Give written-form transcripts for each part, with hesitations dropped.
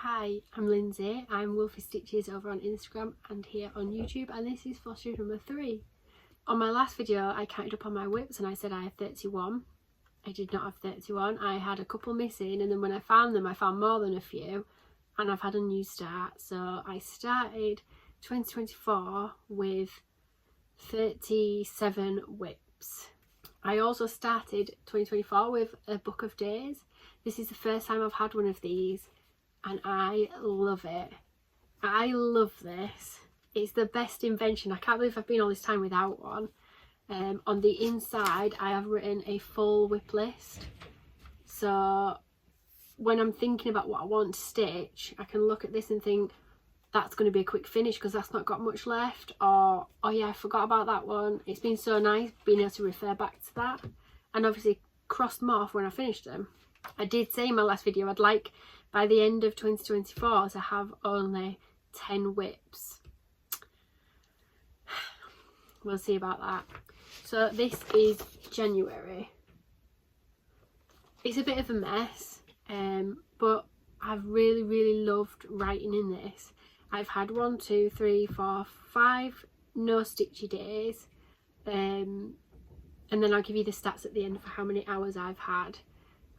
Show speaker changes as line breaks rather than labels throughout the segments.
Hi, I'm Lindsay. I'm Wolfy Stitches over on Instagram and here on YouTube, and this is Flosstube number 3. On my last video I counted up on my whips and I said I had 31. I did not have 31. I had a couple missing, and then when I found them I found more than a few, and I've had a new start. So I started 2024 with 37 whips. I also started 2024 with a book of days. This is the first time I've had one of these and I love it. I love this. It's the best invention. I can't believe I've been all this time without one. On the inside I have written a full whip list, so when I'm thinking about what I want to stitch I can look at this and think that's going to be a quick finish because that's not got much left, or oh yeah, I forgot about that one. It's been so nice being able to refer back to that and obviously cross them off when I finish them. I did say in my last video I'd like by the end of 2024 to have only 10 whips. We'll see about that. So this is January. It's a bit of a mess, but I've really loved writing in this. I've had 1, 2, 3, 4, 5 no stitchy days, and then I'll give you the stats at the end for how many hours I've had.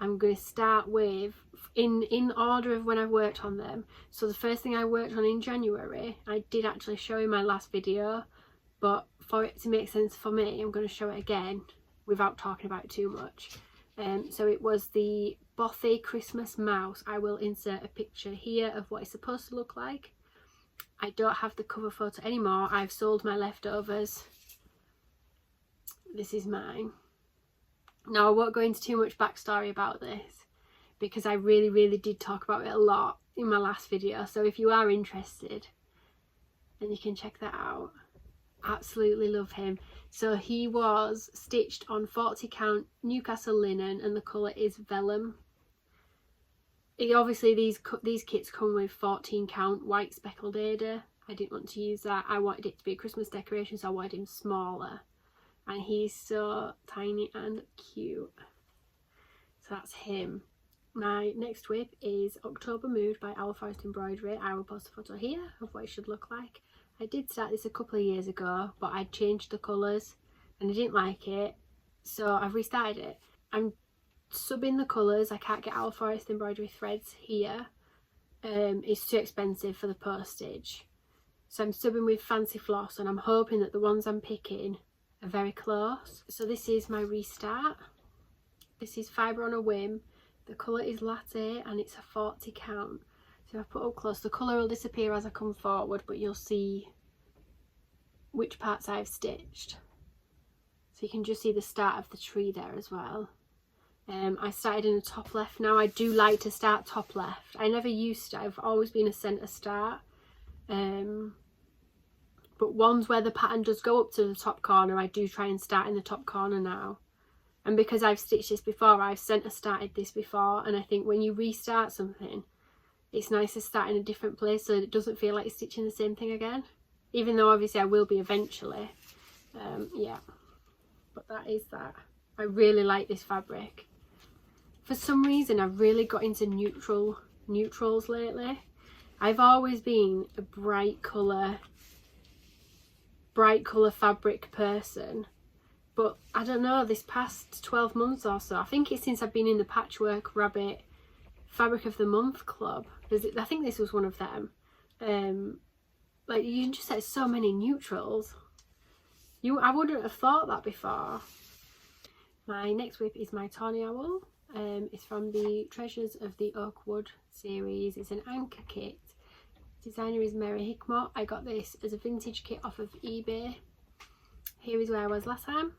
I'm going to start with in order of when I worked on them. So the first thing I worked on in January I did actually show in my last video, but for it to make sense for me I'm going to show it again without talking about it too much. So it was the Bothy Christmas mouse. I will insert a picture here of what it's supposed to look like. I don't have the cover photo anymore. I've sold my leftovers. This is mine. Now I won't go into too much backstory about this because I really did talk about it a lot in my last video, so if you are interested then you can check that out. Absolutely love him. So he was stitched on 40 count Newcastle linen and the colour is vellum. Obviously these kits come with 14 count white speckled Ada. I didn't want to use that. I wanted it to be a Christmas decoration, so I wanted him smaller. And he's so tiny and cute. So that's him. My next whip is October Mood by Our Forest Embroidery. I will post a photo here of what it should look like. I did start this a couple of years ago, but I changed the colours and I didn't like it, so I've restarted it. I'm subbing the colours. I can't get Our Forest Embroidery threads here. It's too expensive for the postage. So I'm subbing with Fancy Floss, and I'm hoping that the ones I'm picking are very close. So this is my restart. This is Fibre on a Whim. The colour is Latte and it's a 40 count. So if I put up close, the colour will disappear as I come forward, but you'll see which parts I've stitched. So you can just see the start of the tree there as well. I started in the top left. Now I do like to start top left. I never used to. I've always been a centre start. But ones where the pattern does go up to the top corner, I do try and start in the top corner now. And because I've stitched this before, I've centre started this before, and I think when you restart something, it's nice to start in a different place so it doesn't feel like you're stitching the same thing again. Even though obviously I will be eventually. Yeah, but that is that. I really like this fabric. For some reason I've really got into neutrals lately. I've always been a bright colour fabric person, but I don't know, this past 12 months or so, I think it's since I've been in the Patchwork Rabbit Fabric of the Month club. I think this was one of them. Like, you can just say so many neutrals. I wouldn't have thought that before. My next whip is my Tawny Owl. It's from the Treasures of the Oakwood series. It's an anchor kit. Designer is Mary Hickmott. I got this as a vintage kit off of eBay. Here is where I was last time,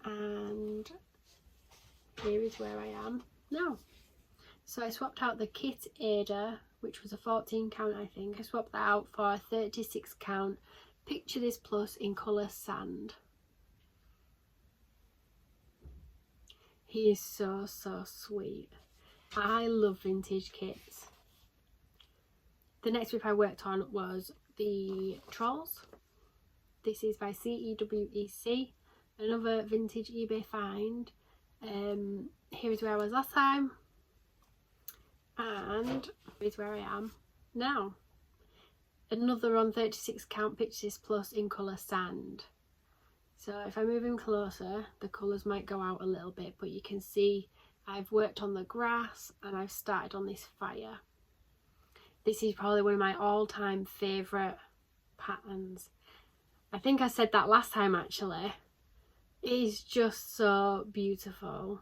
and here is where I am now. So I swapped out the kit Ada, which was a 14 count I think. I swapped that out for a 36 count Picture This Plus in colour Sand. He is so sweet. I love vintage kits. The next whip I worked on was the Trolls. This is by CEWEC, another vintage eBay find. Here is where I was last time. And here's where I am now. Another on 36 count Pictures Plus in colour Sand. So if I move him closer, the colours might go out a little bit, but you can see I've worked on the grass and I've started on this fire. This is probably one of my all-time favourite patterns. I think I said that last time actually. It is just so beautiful.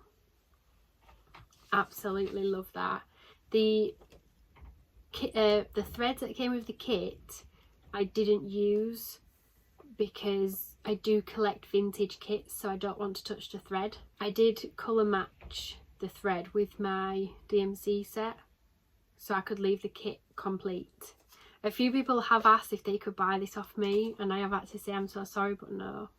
Absolutely love that. The threads that came with the kit I didn't use because I do collect vintage kits, so I don't want to touch the thread. I did colour match the thread with my DMC set so I could leave the kit complete. A few people have asked if they could buy this off me, and I have had to say I'm so sorry, but no.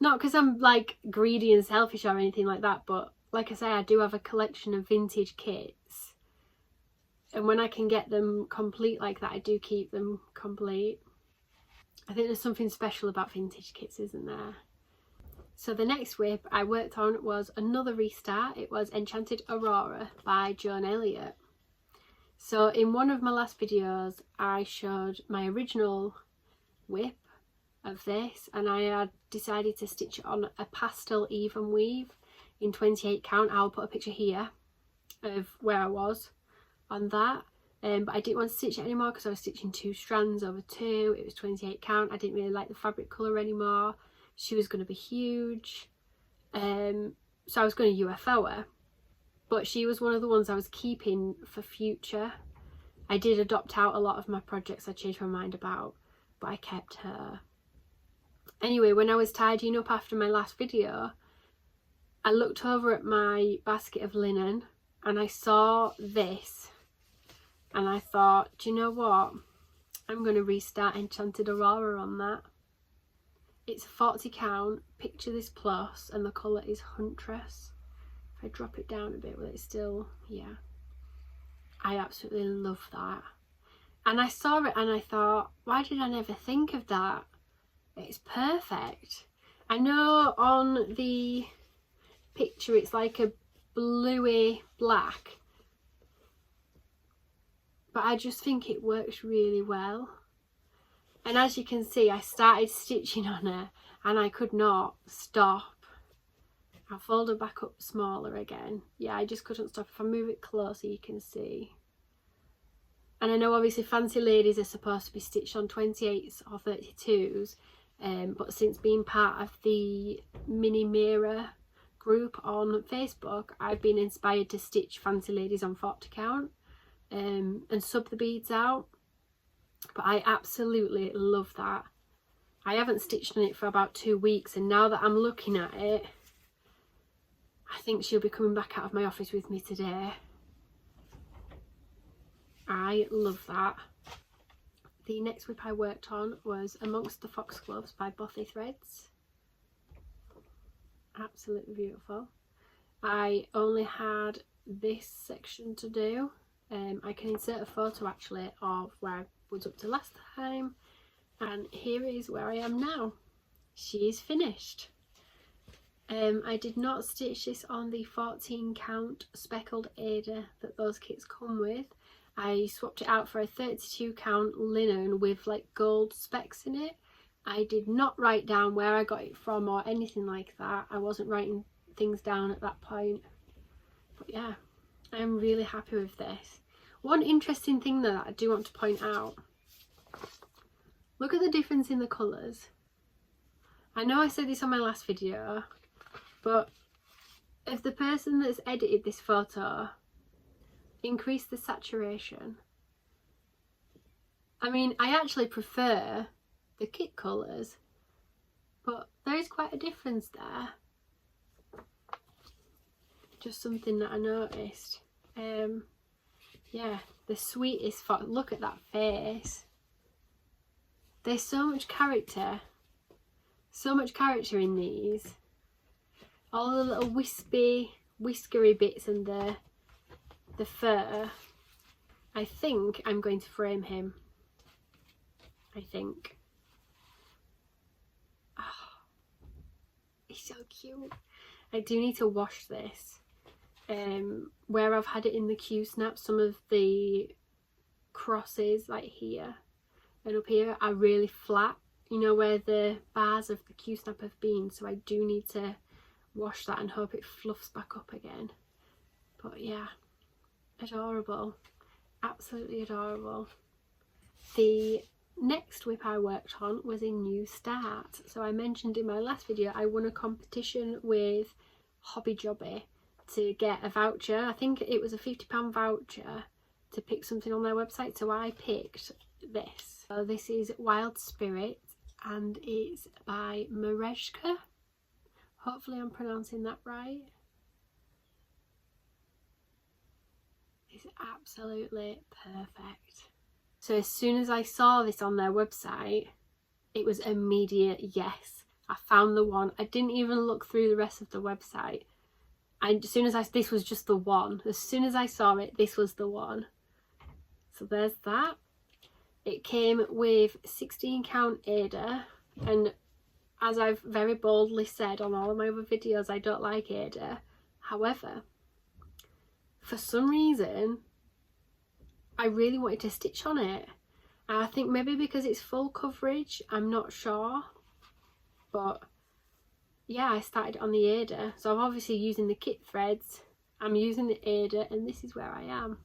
Not because I'm like greedy and selfish or anything like that, but like I say, I do have a collection of vintage kits, and when I can get them complete like that, I do keep them complete. I think there's something special about vintage kits, isn't there? So the next whip I worked on was another restart. It was Enchanted Aurora by Joan Elliott. So in one of my last videos I showed my original whip of this, and I had decided to stitch it on a pastel even weave in 28 count. I'll put a picture here of where I was on that. But I didn't want to stitch it anymore because I was stitching 2 strands over 2. It was 28 count. I didn't really like the fabric colour anymore. She was going to be huge. So I was going to UFO her. But she was one of the ones I was keeping for future. I did adopt out a lot of my projects I changed my mind about, but I kept her. Anyway, when I was tidying up after my last video, I looked over at my basket of linen and I saw this. And I thought, do you know what? I'm going to restart Enchanted Aurora on that. It's a 40 count, Picture This Plus, and the colour is Huntress. If I drop it down a bit, will it still, yeah. I absolutely love that. And I saw it and I thought, why did I never think of that? It's perfect. I know on the picture it's like a bluey black, but I just think it works really well. And as you can see, I started stitching on her and I could not stop. I'll fold her back up smaller again. Yeah, I just couldn't stop. If I move it closer you can see. And I know obviously fancy ladies are supposed to be stitched on 28s or 32s, but since being part of the Mini Mirror group on Facebook, I've been inspired to stitch fancy ladies on 40 count. And sub the beads out, but I absolutely love that. I haven't stitched on it for about 2 weeks, and now that I'm looking at it, I think she'll be coming back out of my office with me today. I love that. The next whip I worked on was Amongst the Foxgloves by Bothy threads. Absolutely beautiful. I only had this section to do. I can insert a photo actually of where I was up to last time, and here is where I am now. She is finished. I did not stitch this on the 14 count speckled Ada that those kits come with. I swapped it out for a 32 count linen with like gold specks in it. I did not write down where I got it from or anything like that. I wasn't writing things down at that point. But yeah, I'm really happy with this. One interesting thing though that I do want to point out, look at the difference in the colours. I know I said this on my last video, but if the person that's edited this photo increased the saturation, I mean, I actually prefer the kit colours, but there is quite a difference there. Just something that I noticed. Yeah, the sweetest fox. Look at that face. There's so much character in these. All the little whiskery bits and the fur. I think I'm going to frame him. I think. Oh, he's so cute. I do need to wash this. where I've had it in the Q-snap, some of the crosses like here and up here are really flat, you know, where the bars of the Q-snap have been, so I do need to wash that and hope it fluffs back up again. But yeah, adorable, absolutely adorable. The next whip I worked on was a new start. So I mentioned in my last video I won a competition with Hobby Jobby to get a voucher. I think it was a £50 voucher to pick something on their website, so I picked this. So this is Wild Spirit and it's by Mareshka. Hopefully I'm pronouncing that right. It's absolutely perfect. So as soon as I saw this on their website, it was immediate yes. I found the one. I didn't even look through the rest of the website. And as soon as this was just the one. As soon as I saw it, this was the one. So there's that. It came with 16 count Ada, and as I've very boldly said on all of my other videos, I don't like Ada. However, for some reason, I really wanted to stitch on it. I think maybe because it's full coverage, I'm not sure. But yeah, I started on the Ada. So I'm obviously using the kit threads. I'm using the Ada, and this is where I am.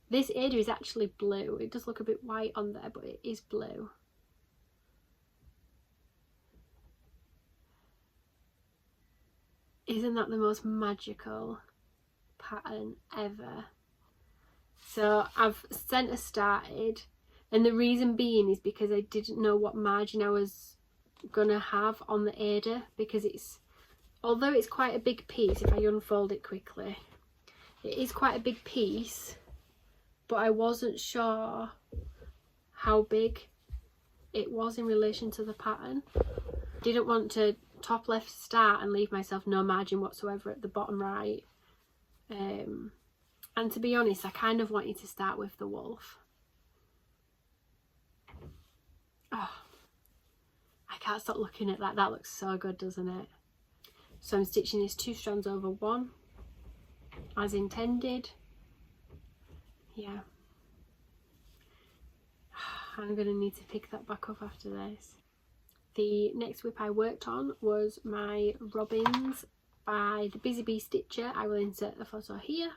This Ada is actually blue. It does look a bit white on there, but it is blue. Isn't that the most magical pattern ever? So I've centre started, and the reason being is because I didn't know what margin I was gonna have on the Ada, because it's, although it's quite a big piece, if I unfold it quickly, it is quite a big piece, but I wasn't sure how big it was in relation to the pattern. Didn't want to top left start and leave myself no margin whatsoever at the bottom right. And to be honest, I kind of wanted to start with the wolf. Oh, I can't stop looking at that. That looks so good, doesn't it? So I'm stitching this 2 strands over 1 as intended. Yeah. I'm going to need to pick that back up after this. The next whip I worked on was my Robins by the Busy Bee Stitcher. I will insert a photo here.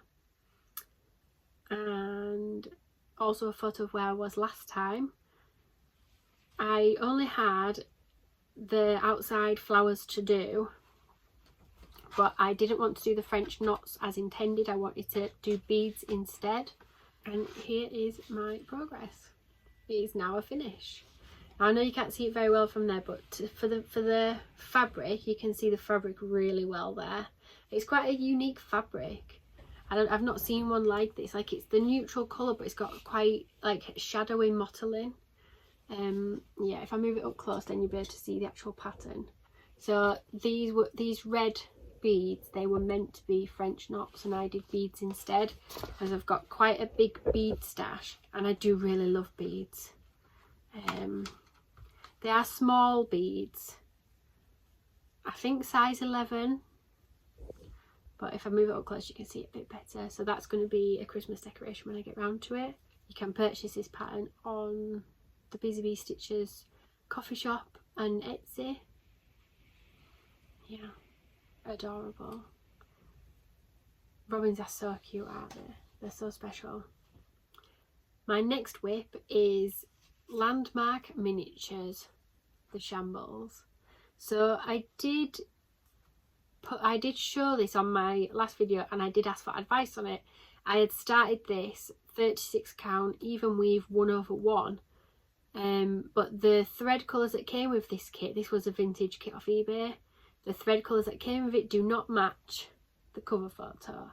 And also a photo of where I was last time. I only had the outside flowers to do, but I didn't want to do the French knots as intended. I wanted to do beads instead. And here is my progress. It is now a finish. I know you can't see it very well from there, but for the fabric, you can see the fabric really well there. It's quite a unique fabric. I've not seen one like this. Like, it's the neutral colour, but it's got quite like shadowy mottling. Yeah, if I move it up close, then you'll be able to see the actual pattern. So these red beads, they were meant to be French knots, and I did beads instead, as I've got quite a big bead stash, and I do really love beads. They are small beads, I think size 11, but if I move it up close you can see it a bit better. So that's going to be a Christmas decoration when I get round to it. You can purchase this pattern on the Busy Bee Stitchers coffee shop and Etsy. Yeah, adorable. Robins are so cute, aren't they? They're so special. My next whip is Landmark Miniatures, the Shambles. So I did show this on my last video, and I did ask for advice on it. I had started this 36 count even weave 1/1, but the thread colours that came with this kit, this was a vintage kit off eBay, the thread colours that came with it do not match the cover photo.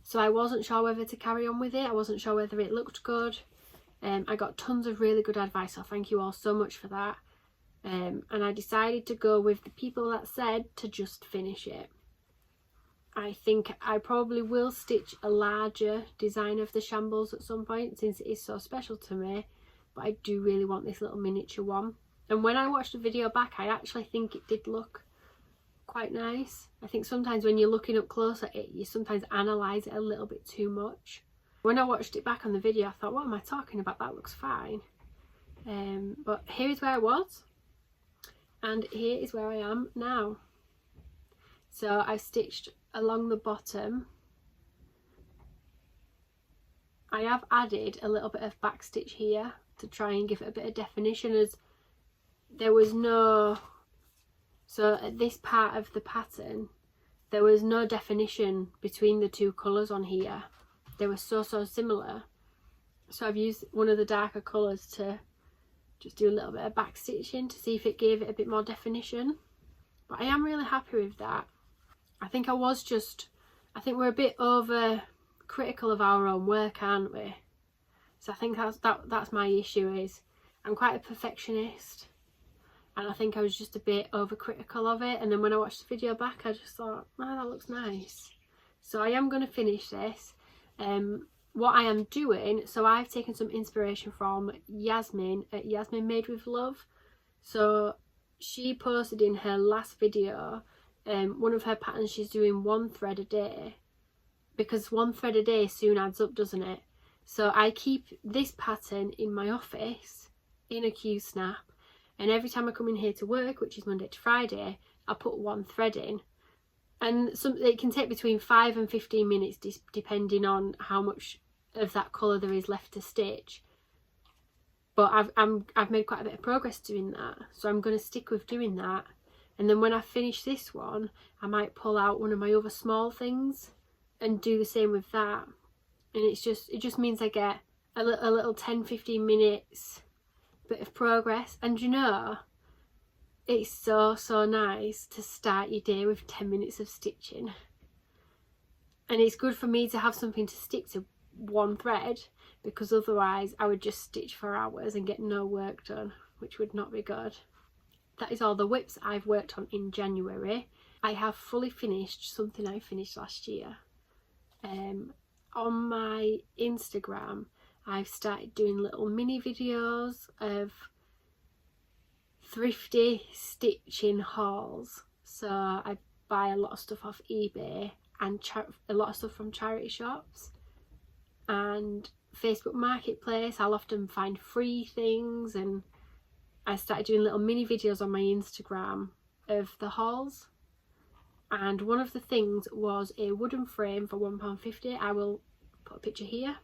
So I wasn't sure whether to carry on with it. I wasn't sure whether it looked good. I got tons of really good advice, so thank you all so much for that. And I decided to go with the people that said to just finish it. I think I probably will stitch a larger design of the Shambles at some point, since it is so special to me, but I do really want this little miniature one. And when I watched the video back, I actually think it did look quite nice. I think sometimes when you're looking up close at it, you sometimes analyse it a little bit too much. When I watched it back on the video, I thought, what am I talking about? That looks fine. But here is where I was, and here is where I am now. So I've stitched along the bottom. I have added a little bit of back stitch here to try and give it a bit of definition, as there was no, so at this part of the pattern there was no definition between the two colours on here. They were so similar, so I've used one of the darker colours to just do a little bit of back stitching to see if it gave it a bit more definition. But I am really happy with that. I think we're a bit over critical of our own work, aren't we? So I think that's my issue, is I'm quite a perfectionist, and I think I was just a bit overcritical of it. And then when I watched the video back, I just thought, oh, that looks nice. So I am going to finish this. What I am doing, so I've taken some inspiration from Yasmin at Yasmin Made With Love. So she posted in her last video one of her patterns. She's doing 1 thread a day, because 1 thread a day soon adds up, doesn't it? So I keep this pattern in my office in a Q-snap, and every time I come in here to work, which is Monday to Friday, I put 1 thread in. And it can take between 5 and 15 minutes depending on how much of that colour there is left to stitch. But I've made quite a bit of progress doing that, so I'm going to stick with doing that. And then when I finish this one, I might pull out one of my other small things and do the same with that. And it just means I get a little 10-15 minutes bit of progress. And you know, it's so nice to start your day with 10 minutes of stitching. And it's good for me to have something to stick to, 1 thread, because otherwise I would just stitch for hours and get no work done, which would not be good. That is all the whips I've worked on in January. I have fully finished something I finished last year. On my Instagram, I've started doing little mini videos of thrifty stitching hauls. So I buy a lot of stuff off eBay and a lot of stuff from charity shops and Facebook Marketplace. I'll often find free things, and I started doing little mini videos on my Instagram of the hauls. And one of the things was a wooden frame for £1.50. I will put a picture here,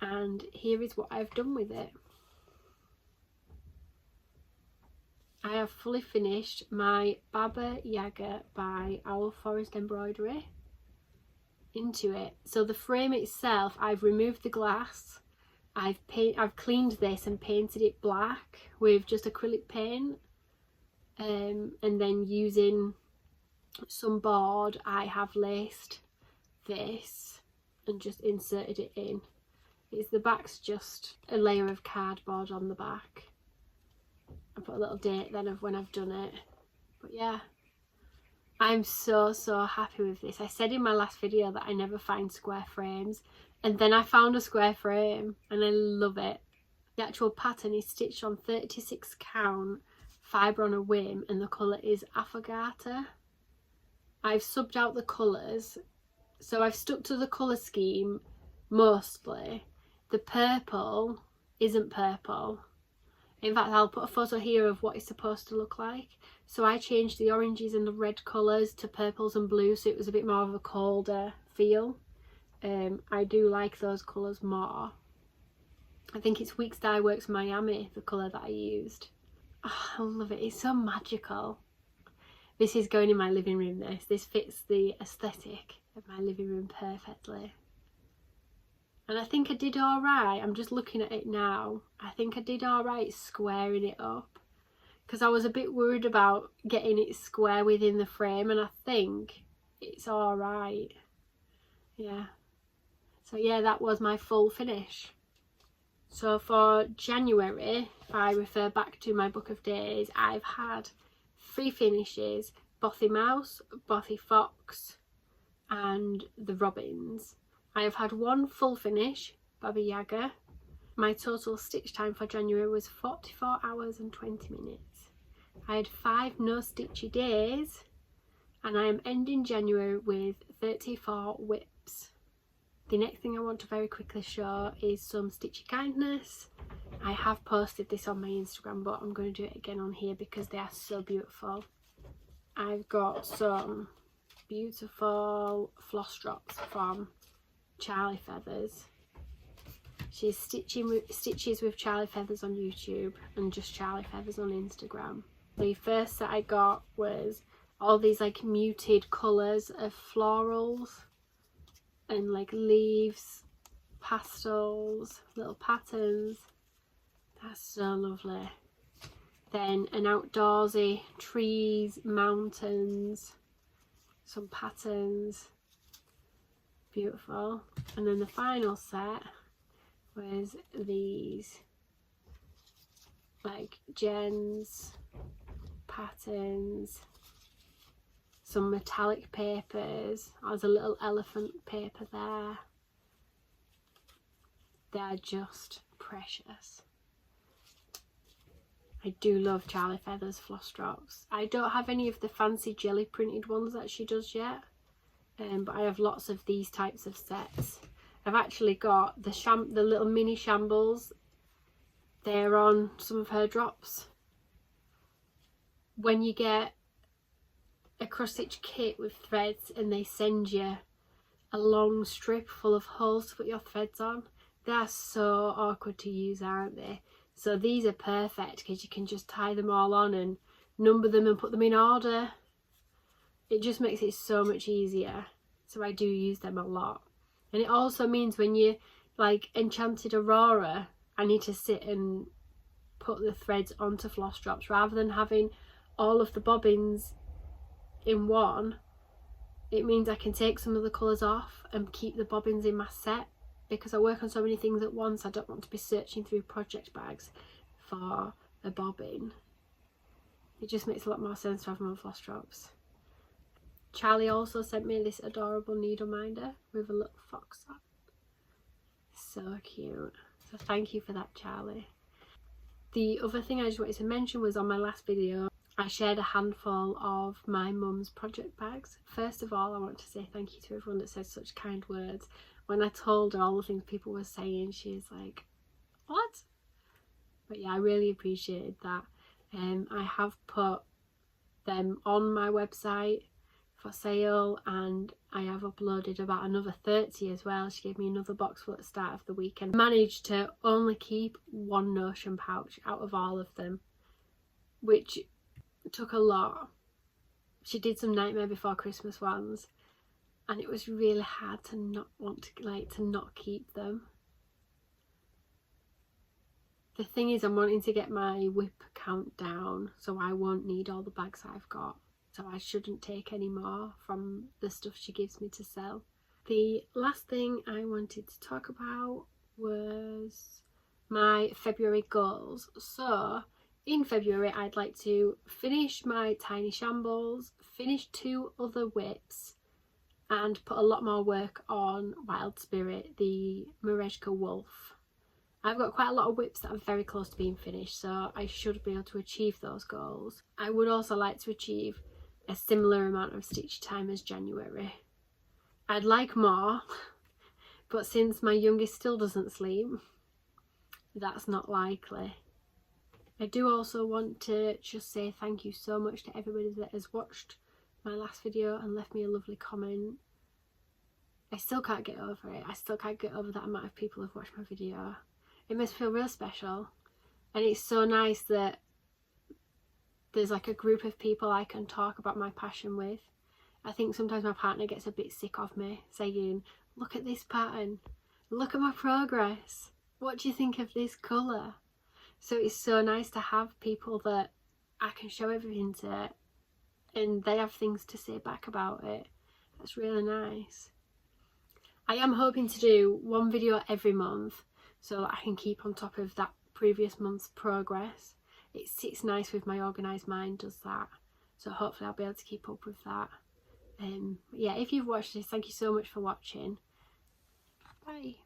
and here is what I've done with it. I have fully finished my Baba Yaga by Owl Forest embroidery into it. So the frame itself, I've removed the glass, I've cleaned this and painted it black with just acrylic paint, and then using some board I have laced this and just inserted it in. The back's just a layer of cardboard on the back. I put a little date then of when I've done it. But yeah, I'm so happy with this. I said in my last video that I never find square frames, and then I found a square frame and I love it. The actual pattern is stitched on 36 count fibre on a whim, and the colour is Affogato. I've subbed out the colours, so I've stuck to the colour scheme mostly. The purple isn't purple. In fact, I'll put a photo here of what it's supposed to look like. So I changed the oranges and the red colours to purples and blues, so it was a bit more of a colder feel. I do like those colours more. I think it's Weeks Dye Works Miami, the colour that I used. Oh, I love it. It's so magical. This is going in my living room, this fits the aesthetic of my living room perfectly. And I think I did alright. I'm just looking at it now. I think I did alright squaring it up, because I was a bit worried about getting it square within the frame, and I think it's alright. Yeah. So yeah, that was my full finish. So for January, if I refer back to my book of days, I've had 3 finishes: Bothy Mouse, Bothy Fox and the Robins. I have had 1 full finish, Baba Yaga. My total stitch time for January was 44 hours and 20 minutes. I had 5 no stitchy days, and I am ending January with 34 whips. The next thing I want to very quickly show is some Stitchy Kindness. I have posted this on my Instagram, but I'm going to do it again on here because they are so beautiful. I've got some beautiful floss drops from Charlie Feathers. She's Stitches with Charlie Feathers on YouTube and just Charlie Feathers on Instagram. The first that I got was all these like muted colours of florals and like leaves, pastels, little patterns. That's so lovely. Then an outdoorsy, trees, mountains, some patterns, beautiful. And then the final set was these like gems, patterns, some metallic papers. There's a little elephant paper there. They're just precious. I do love Charlie Feathers floss drops. I don't have any of the fancy jelly printed ones that she does yet, but I have lots of these types of sets. I've actually got the little mini shambles. They're on some of her drops. When you get a cross stitch kit with threads and they send you a long strip full of holes to put your threads on, they're so awkward to use, aren't they? So these are perfect because you can just tie them all on and number them and put them in order. It just makes it so much easier. So I do use them a lot. And it also means when you like Enchanted Aurora, I need to sit and put the threads onto floss drops rather than having all of the bobbins in one. It means I can take some of the colours off and keep the bobbins in my set. Because I work on so many things at once, I don't want to be searching through project bags for a bobbin. It just makes a lot more sense to have them on floss drops. Charlie also sent me this adorable needle minder with a little fox on. So cute. So thank you for that, Charlie. The other thing I just wanted to mention was on my last video, I shared a handful of my mum's project bags. First of all, I want to say thank you to everyone that said such kind words. When I told her all the things people were saying, she was like, what? But yeah, I really appreciated that. I have put them on my website for sale, and I have uploaded about another 30 as well. She gave me another box full at the start of the week and managed to only keep one notion pouch out of all of them, which took a lot. She did some Nightmare Before Christmas ones, and it was really hard to not want to not keep them. The thing is, I'm wanting to get my whip count down so I won't need all the bags I've got, so I shouldn't take any more from the stuff she gives me to sell. The last thing I wanted to talk about was my February goals. So in February I'd like to finish my tiny shambles, finish 2 other whips, and put a lot more work on Wild Spirit, the Merejka Wolf. I've got quite a lot of whips that are very close to being finished, so I should be able to achieve those goals. I would also like to achieve a similar amount of stitch time as January. I'd like more, but since my youngest still doesn't sleep, that's not likely. I do also want to just say thank you so much to everybody that has watched my last video and left me a lovely comment. I still can't get over it. I still can't get over that amount of people who've watched my video. It must feel real special, and it's so nice that there's like a group of people I can talk about my passion with. I think sometimes my partner gets a bit sick of me saying, look at this pattern, look at my progress, what do you think of this colour? So it's so nice to have people that I can show everything to and they have things to say back about it. That's really nice. I am hoping to do one video every month so that I can keep on top of that previous month's progress. It sits nice with my organised mind, does that. So hopefully I'll be able to keep up with that. Yeah, if you've watched this, thank you so much for watching. Bye.